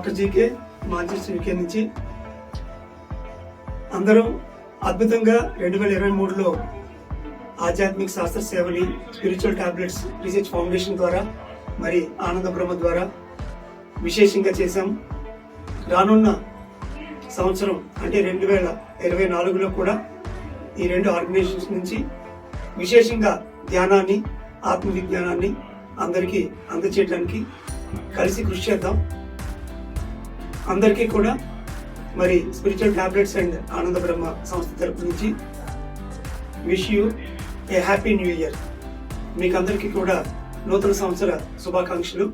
Doctor GK Manchester UK నుంచి. అందరం అద్భుతంగా 2023లో ఆధ్యాత్మిక శాస్త్ర సేవని స్పిరిచువల్ టాబ్లెట్స్ రీసెర్చ్ ఫౌండేషన్ ద్వారా మరి ఆనంద బ్రహ్మ ద్వారా విశేషంగా చేశాం. రానున్న సంవత్సరం అంటే 2024లో కూడా ఈ రెండు ఆర్గనైజేషన్స్ నుంచి విశేషంగా ధ్యానాన్ని, ఆత్మ విజ్ఞానాన్ని అందరికీ అందచేయడానికి కలిసి కృషి చేద్దాం. అందరికీ కూడా మరి స్పిరిచువల్ టాబ్లెట్స్ అండ్ ఆనంద బ్రహ్మ సంస్థ తరపు నుంచి wish you A happy new year. మీకు అందరికీ కూడా నూతన సంవత్సర శుభాకాంక్షలు.